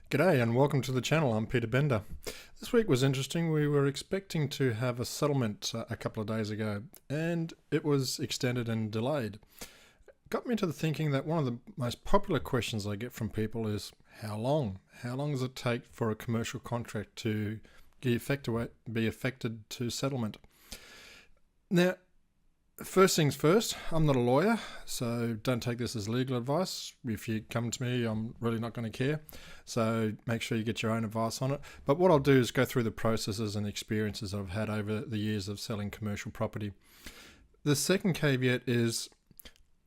G'day and welcome to the channel. I'm Peter Bender. This week was interesting. We were expecting to have a settlement a couple of days ago and it was extended and delayed. Got me to the thinking that one of the most popular questions I get from people is how long? How long does it take for a commercial contract to be affected to settlement? Now, first things first, I'm not a lawyer, so don't take this as legal advice. If you come to me, I'm really not going to care. So make sure you get your own advice on it. But what I'll do is go through the processes and experiences I've had over the years of selling commercial property. The second caveat is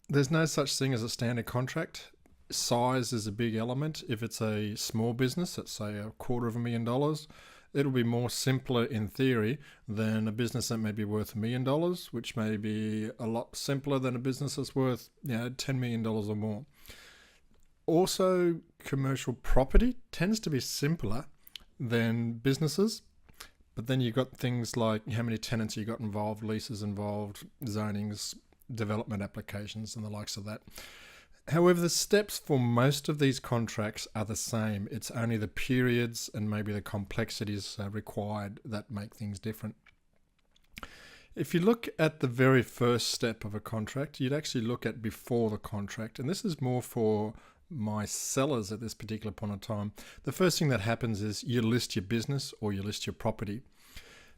there's no such thing as a standard contract. Size is a big element. If it's a small business, let's say $250,000, it'll be more simpler in theory than a business that may be worth $1 million, which may be a lot simpler than a business that's worth $10 million or more. Also, commercial property tends to be simpler than businesses, but then you've got things like how many tenants you got involved, leases involved, zonings, development applications and the likes of that. However, the steps for most of these contracts are the same. It's only the periods and maybe the complexities required that make things different. If you look at the very first step of a contract, you'd actually look at before the contract, and this is more for my sellers at this particular point in time. The first thing that happens is you list your business or you list your property.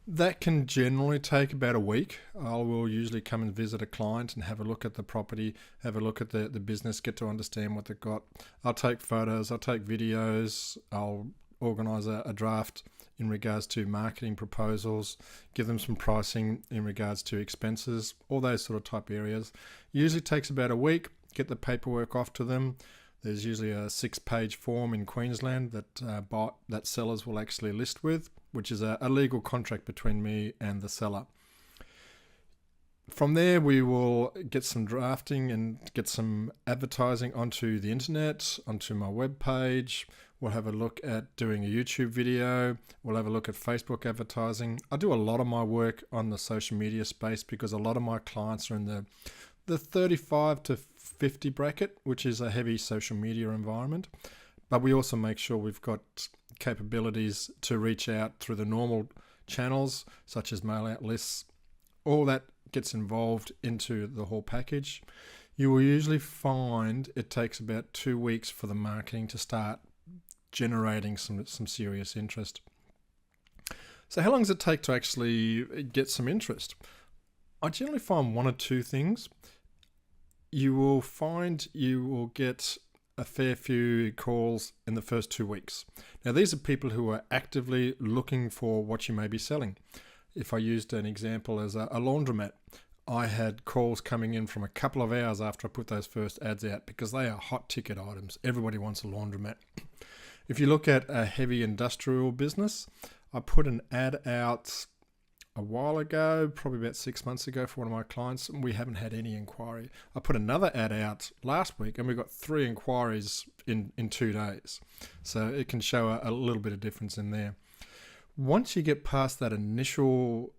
That can generally take about a week. I will usually come and visit a client and have a look at the property, have a look at the business, get to understand what they've got. I'll take photos, I'll take videos, I'll organise a draft in regards to marketing proposals, give them some pricing in regards to expenses, all those sort of type areas. Usually takes about a week, get the paperwork off to them. There's usually a 6-page form in Queensland that sellers will actually list with, which is a legal contract between me and the seller. From there, we will get some drafting and get some advertising onto the internet, onto my webpage. We'll have a look at doing a YouTube video. We'll have a look at Facebook advertising. I do a lot of my work on the social media space because a lot of my clients are in the 35 to 50 bracket, which is a heavy social media environment. But we also make sure we've got capabilities to reach out through the normal channels, such as mail out lists. All that gets involved into the whole package. You will usually find it takes about 2 weeks for the marketing to start generating some serious interest. So how long does it take to actually get some interest? I generally find one or two things. You will find you will get a fair few calls in the first 2 weeks. Now, these are people who are actively looking for what you may be selling. If I used an example as a laundromat, I had calls coming in from a couple of hours after I put those first ads out because they are hot ticket items. Everybody wants a laundromat. If you look at a heavy industrial business, I put an ad out a while ago, probably about 6 months ago for one of my clients, and we haven't had any inquiry. I put another ad out last week and we got 3 inquiries in 2 days. So it can show a little bit of difference in there. Once you get past that initial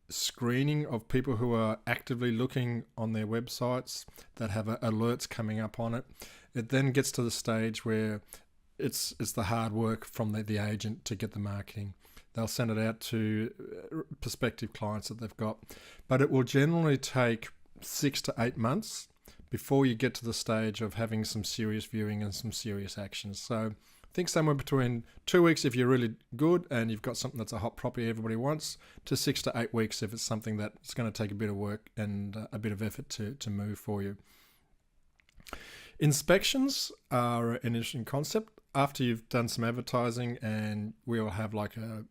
screening of people who are actively looking on their websites that have alerts coming up on it, it then gets to the stage where it's the hard work from the agent to get the marketing. They'll send it out to prospective clients that they've got. But it will generally take 6 to 8 months before you get to the stage of having some serious viewing and some serious actions. So I think somewhere between 2 weeks if you're really good and you've got something that's a hot property everybody wants, to 6 to 8 weeks if it's something that's going to take a bit of work and a bit of effort to move for you. Inspections are an interesting concept. After you've done some advertising, and we'll have like a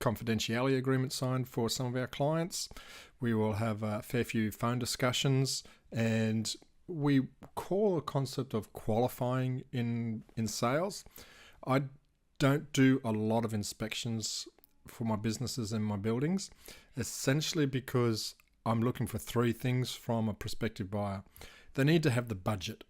confidentiality agreement signed for some of our clients. We will have a fair few phone discussions, and we call the concept of qualifying in sales. I don't do a lot of inspections for my businesses and my buildings, essentially because I'm looking for 3 things from a prospective buyer. They need to have the budget.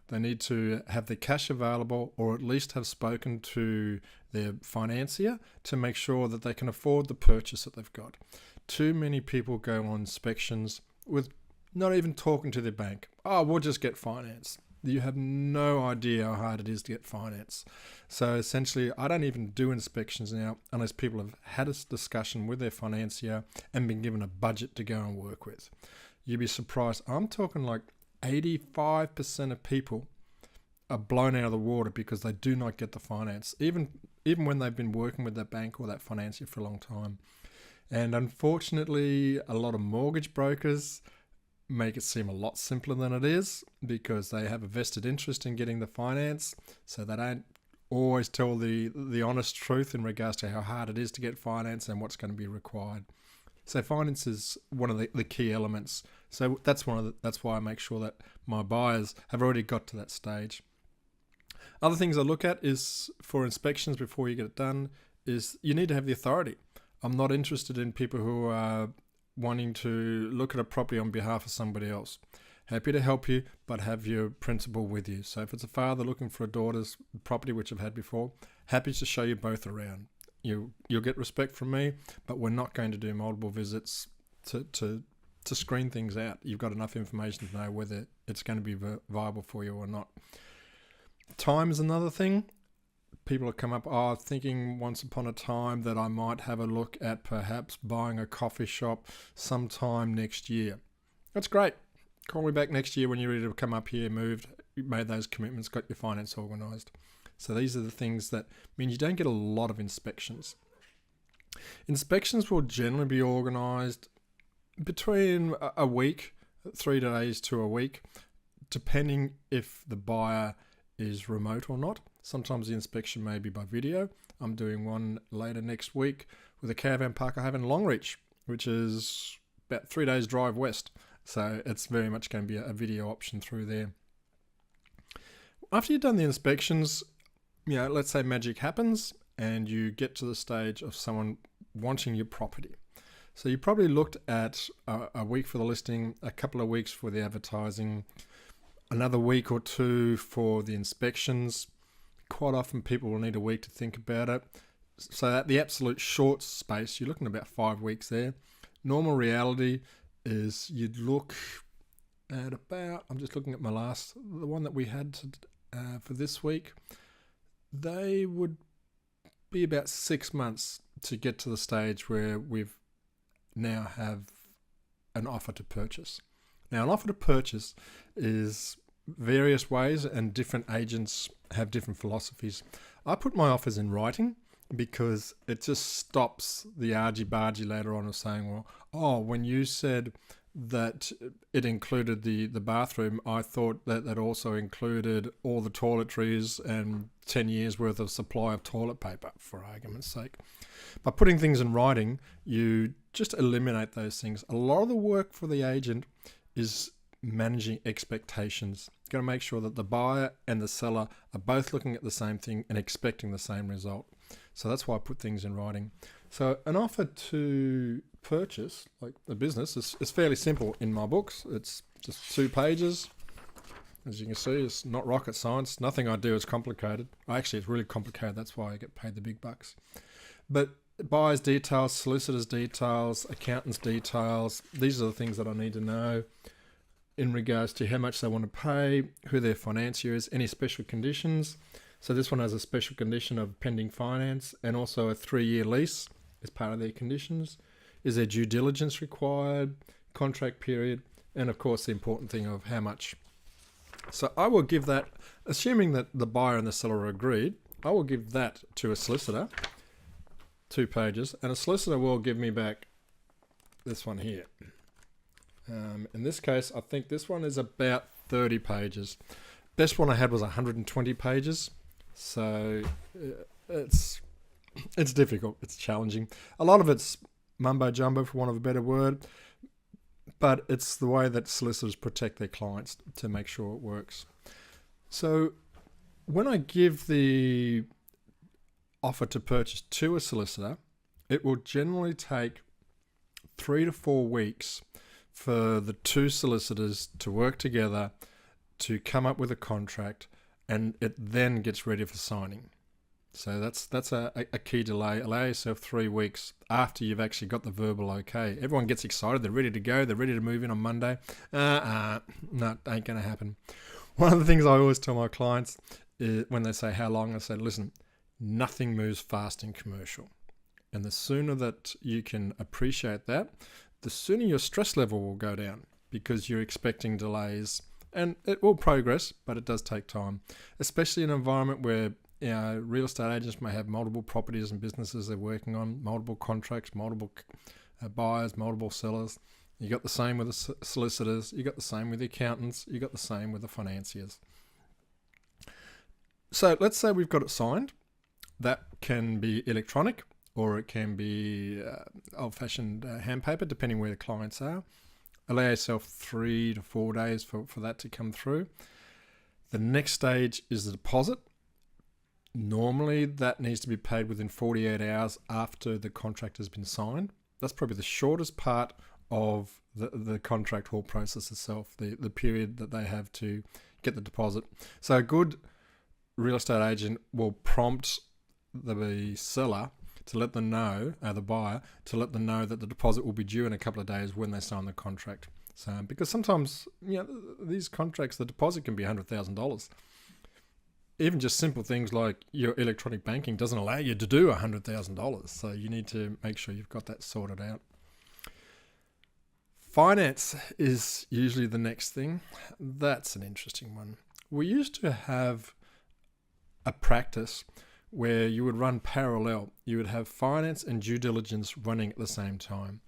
They need to have the cash available, or at least have spoken to their financier to make sure that they can afford the purchase that they've got. Too many people go on inspections with not even talking to their bank. Oh, we'll just get finance. You have no idea how hard it is to get finance. So essentially, I don't even do inspections now unless people have had a discussion with their financier and been given a budget to go and work with. You'd be surprised. I'm talking like 85% of people are blown out of the water because they do not get the finance, even when they've been working with that bank or that financier for a long time. And unfortunately, a lot of mortgage brokers make it seem a lot simpler than it is because they have a vested interest in getting the finance, so they don't always tell the honest truth in regards to how hard it is to get finance and what's going to be required. So finance is one of the key elements. So that's why I make sure that my buyers have already got to that stage. Other things I look at is for inspections before you get it done is you need to have the authority. I'm not interested in people who are wanting to look at a property on behalf of somebody else. Happy to help you, but have your principal with you. So if it's a father looking for a daughter's property, which I've had before, happy to show you both around. You'll get respect from me, but we're not going to do multiple visits to screen things out. You've got enough information to know whether it's going to be viable for you or not. Time is another thing. People have come up, thinking once upon a time that I might have a look at perhaps buying a coffee shop sometime next year. That's great. Call me back next year when you're ready to come up here, moved, you made those commitments, got your finance organised. So these are the things that mean you don't get a lot of inspections. Inspections will generally be organised between a week, 3 days to a week, depending if the buyer is remote or not. Sometimes the inspection may be by video. I'm doing one later next week with a caravan park I have in Longreach, which is about 3 days drive west. So it's very much going to be a video option through there. After you've done the inspections, let's say magic happens and you get to the stage of someone wanting your property. So you probably looked at a week for the listing, a couple of weeks for the advertising, another week or two for the inspections. Quite often people will need a week to think about it. So at the absolute short space, you're looking at about 5 weeks there. Normal reality is you'd look at about, I'm just looking at the one that we had for this week. They would be about 6 months to get to the stage where we've now have an offer to purchase. Now, an offer to purchase is various ways and different agents have different philosophies. I put my offers in writing because it just stops the argy-bargy later on of saying, when you said that it included the bathroom, I thought that also included all the toiletries and 10 years worth of supply of toilet paper, for argument's sake. By putting things in writing, you just eliminate those things. A lot of the work for the agent is managing expectations. You've got to make sure that the buyer and the seller are both looking at the same thing and expecting the same result. So that's why I put things in writing. So an offer to purchase, like a business, is fairly simple in my books. It's just 2 pages. As you can see, it's not rocket science. Nothing I do is complicated. Actually, it's really complicated. That's why I get paid the big bucks. But buyer's details, solicitor's details, accountant's details, these are the things that I need to know in regards to how much they want to pay, who their financier is, any special conditions. So this one has a special condition of pending finance and also a 3-year lease as part of their conditions. Is there due diligence required, contract period, and of course the important thing of how much. So I will give that, assuming that the buyer and the seller are agreed, I will give that to a solicitor, 2 pages, and a solicitor will give me back this one here. In this case, I think this one is about 30 pages. Best one I had was 120 pages. So it's difficult. It's challenging. A lot of it's mumbo jumbo, for want of a better word, but it's the way that solicitors protect their clients to make sure it works. So when I give the offer to purchase to a solicitor, it will generally take 3 to 4 weeks for the 2 solicitors to work together to come up with a contract, and it then gets ready for signing. So that's a key delay. Allow yourself 3 weeks after you've actually got the verbal okay. Everyone gets excited. They're ready to go. They're ready to move in on Monday. No, ain't going to happen. One of the things I always tell my clients is when they say how long, I say, listen, nothing moves fast in commercial. And the sooner that you can appreciate that, the sooner your stress level will go down because you're expecting delays. And it will progress, but it does take time, especially in an environment where real estate agents may have multiple properties and businesses they're working on, multiple contracts, multiple buyers, multiple sellers. You got the same with the solicitors, you got the same with the accountants, you got the same with the financiers. So let's say we've got it signed. That can be electronic or it can be old-fashioned hand paper, depending where the clients are. Allow yourself 3 to 4 days for that to come through. The next stage is the deposit. Normally that needs to be paid within 48 hours after the contract has been signed. That's probably the shortest part of the contract whole process itself, the period that they have to get the deposit. So a good real estate agent will prompt the seller to let them know, the buyer, to let them know that the deposit will be due in a couple of days when they sign the contract. So, because sometimes, these contracts, the deposit can be $100,000. Even just simple things like your electronic banking doesn't allow you to do $100,000. So you need to make sure you've got that sorted out. Finance is usually the next thing. That's an interesting one. We used to have a practice where you would run parallel. You would have finance and due diligence running at the same time.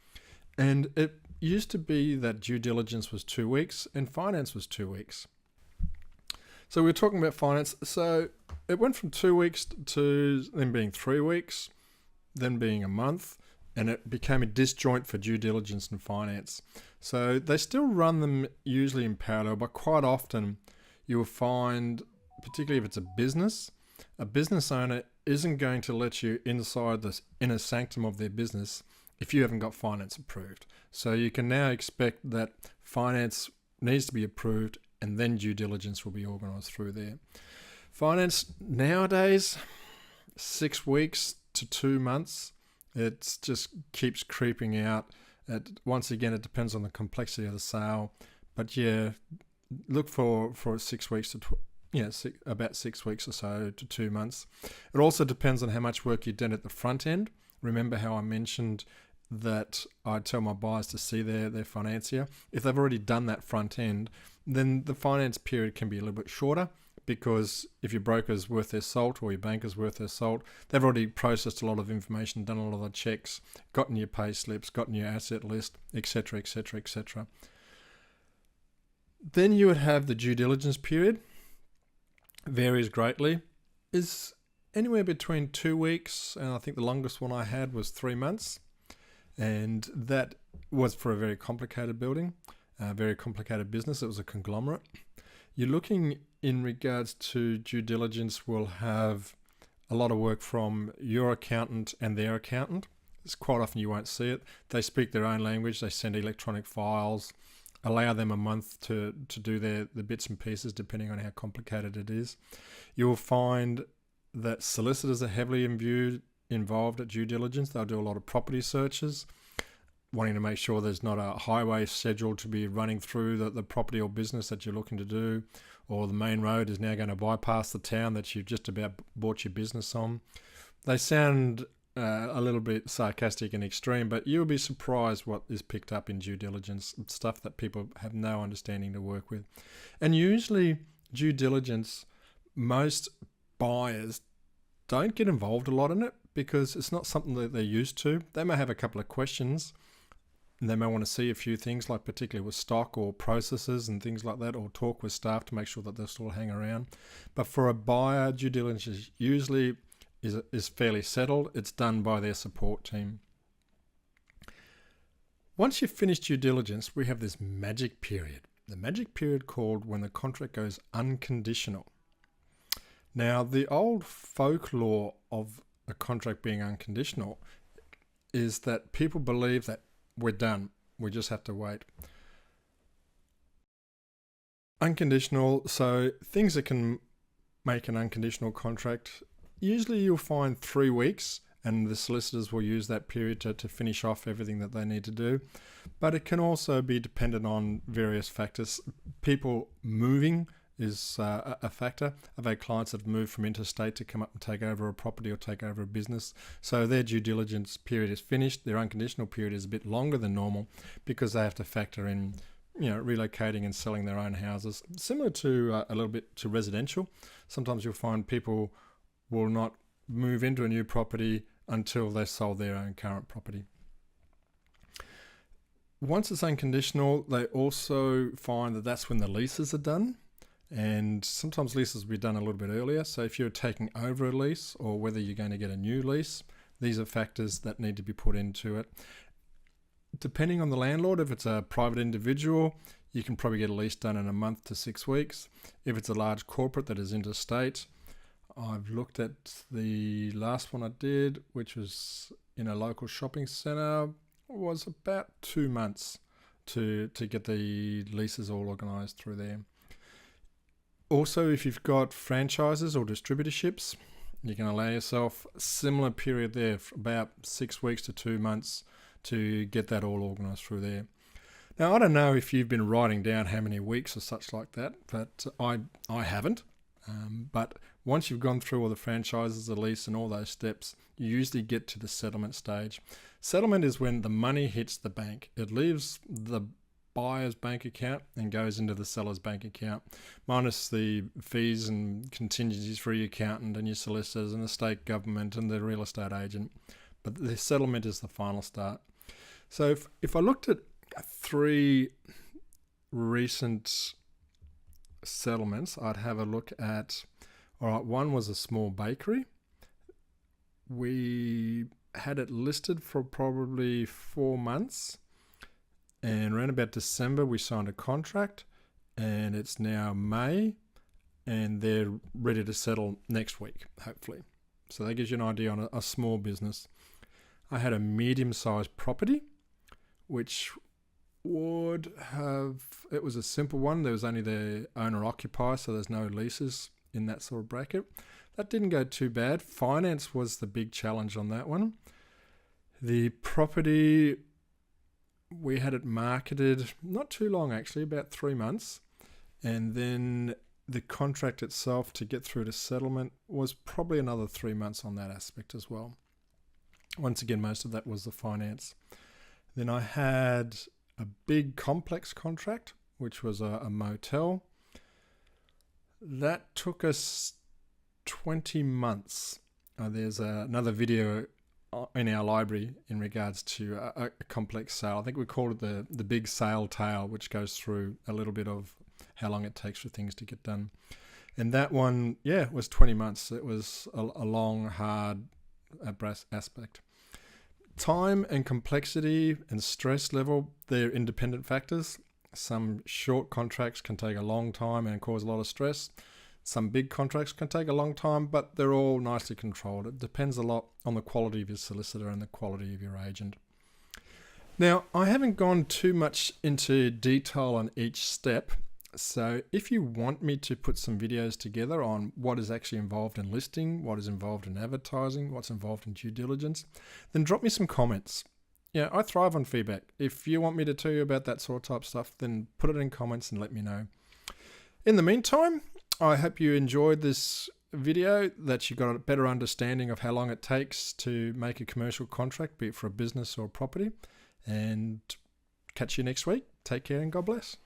And it used to be that due diligence was 2 weeks and finance was 2 weeks. So we were talking about finance. So it went from 2 weeks to then being 3 weeks, then being a month, and it became a disjoint for due diligence and finance. So they still run them usually in parallel, but quite often you will find, particularly if it's a business owner isn't going to let you inside this inner sanctum of their business if you haven't got finance approved. So you can now expect that finance needs to be approved and then due diligence will be organised through there. Finance nowadays, 6 weeks to 2 months. It just keeps creeping out. Once again, it depends on the complexity of the sale. But look for 6 weeks to about 6 weeks or so to 2 months. It also depends on how much work you've done at the front end. Remember how I mentioned that I tell my buyers to see their financier. If they've already done that front end, then the finance period can be a little bit shorter, because if your broker's worth their salt or your banker's worth their salt, they've already processed a lot of information, done a lot of the checks, gotten your pay slips, gotten your asset list, etc., etc., etc. Then you would have the due diligence period. Varies greatly. Is anywhere between 2 weeks, and I think the longest one I had was 3 months. And that was for a very complicated building, a very complicated business. It was a conglomerate. You're looking in regards to due diligence will have a lot of work from your accountant and their accountant. It's quite often you won't see it. They speak their own language. They send electronic files. Allow them a month to do the bits and pieces depending on how complicated it is. You'll find that solicitors are heavily involved at due diligence. They'll do a lot of property searches, wanting to make sure there's not a highway scheduled to be running through the property or business that you're looking to do, or the main road is now going to bypass the town that you've just about bought your business on. They sound a little bit sarcastic and extreme, but you'll be surprised what is picked up in due diligence, stuff that people have no understanding to work with. And usually due diligence, most buyers don't get involved a lot in it because it's not something that they're used to. They may have a couple of questions and they may want to see a few things, like particularly with stock or processes and things like that, or talk with staff to make sure that they'll still hang around. But for a buyer, due diligence usually is fairly settled. It's done by their support team. Once you've finished due diligence, we have this magic period. The magic period called when the contract goes unconditional. Now, the old folklore of a contract being unconditional is that people believe that we're done. We just have to wait. Unconditional, so things that can make an unconditional contract, usually you'll find 3 weeks, and the solicitors will use that period to finish off everything that they need to do. But it can also be dependent on various factors. People moving is a factor. I've had clients that have moved from interstate to come up and take over a property or take over a business. So their due diligence period is finished. Their unconditional period is a bit longer than normal because they have to factor in, relocating and selling their own houses. Similar to a little bit to residential. Sometimes you'll find people will not move into a new property until they've sold their own current property. Once it's unconditional, they also find that that's when the leases are done. And sometimes leases will be done a little bit earlier. So if you're taking over a lease or whether you're going to get a new lease, these are factors that need to be put into it. Depending on the landlord, if it's a private individual, you can probably get a lease done in a month to 6 weeks. If it's a large corporate that is interstate, I've looked at the last one I did, which was in a local shopping centre, was about 2 months to get the leases all organised through there. Also, if you've got franchises or distributorships, you can allow yourself a similar period there, for about 6 weeks to 2 months to get that all organised through there. Now, I don't know if you've been writing down how many weeks or such like that, but I haven't. But once you've gone through all the franchises, the lease and all those steps, you usually get to the settlement stage. Settlement is when the money hits the bank. It leaves the buyer's bank account and goes into the seller's bank account, minus the fees and contingencies for your accountant and your solicitors and the state government and the real estate agent. But the settlement is the final start. So if I looked at 3 recent settlements, I'd have a look at, all right, one was a small bakery. We had it listed for probably 4 months. And around about December, we signed a contract, and it's now May, and they're ready to settle next week, hopefully. So that gives you an idea on a small business. I had a medium-sized property, which would have, it was a simple one. There was only the owner-occupier, so there's no leases in that sort of bracket. That didn't go too bad. Finance was the big challenge on that one. The property, we had it marketed not too long, actually, about 3 months. And then the contract itself to get through to settlement was probably another 3 months on that aspect as well. Once again, most of that was the finance. Then I had a big complex contract, which was a motel. That took us 20 months. There's another video in our library in regards to a complex sale. I think we called it the big sale tale, which goes through a little bit of how long it takes for things to get done. And that one, was 20 months. It was a long, hard aspect. Time and complexity and stress level, they're independent factors. Some short contracts can take a long time and cause a lot of stress. Some big contracts can take a long time, but they're all nicely controlled. It depends a lot on the quality of your solicitor and the quality of your agent. Now, I haven't gone too much into detail on each step. So if you want me to put some videos together on what is actually involved in listing, what is involved in advertising, what's involved in due diligence, then drop me some comments. Yeah, I thrive on feedback. If you want me to tell you about that sort of type stuff, then put it in comments and let me know. In the meantime, I hope you enjoyed this video, that you got a better understanding of how long it takes to make a commercial contract, be it for a business or a property. And catch you next week. Take care and God bless.